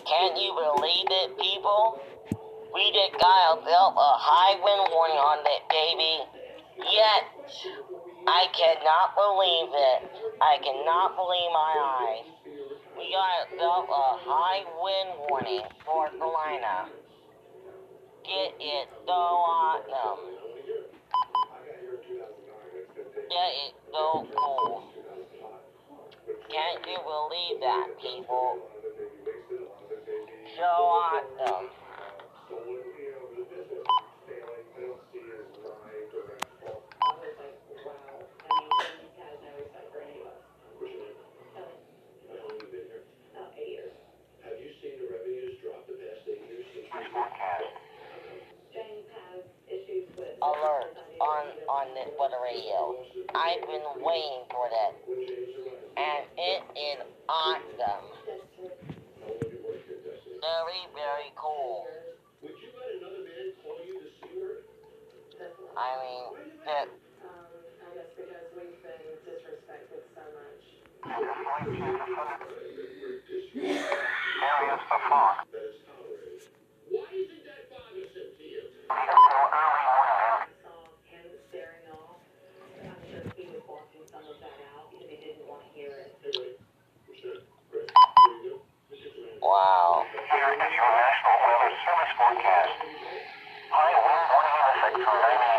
Can't you believe it, people? We just got a high wind warning on that baby. Yet, I cannot believe it. I cannot believe my eyes. We got a high wind warning for North Carolina. It is so awesome. That is so cool. Can't you believe that, people? So awesome. Alert on the weather radio. I've been waiting for that. And it is awesome. Very, very cool. I mean, that. Areas of fog. Why isn't that bothersome to you? Until early morning. Wow. Here is your National Weather Service forecast. High wind warning in effect for 9 a.m.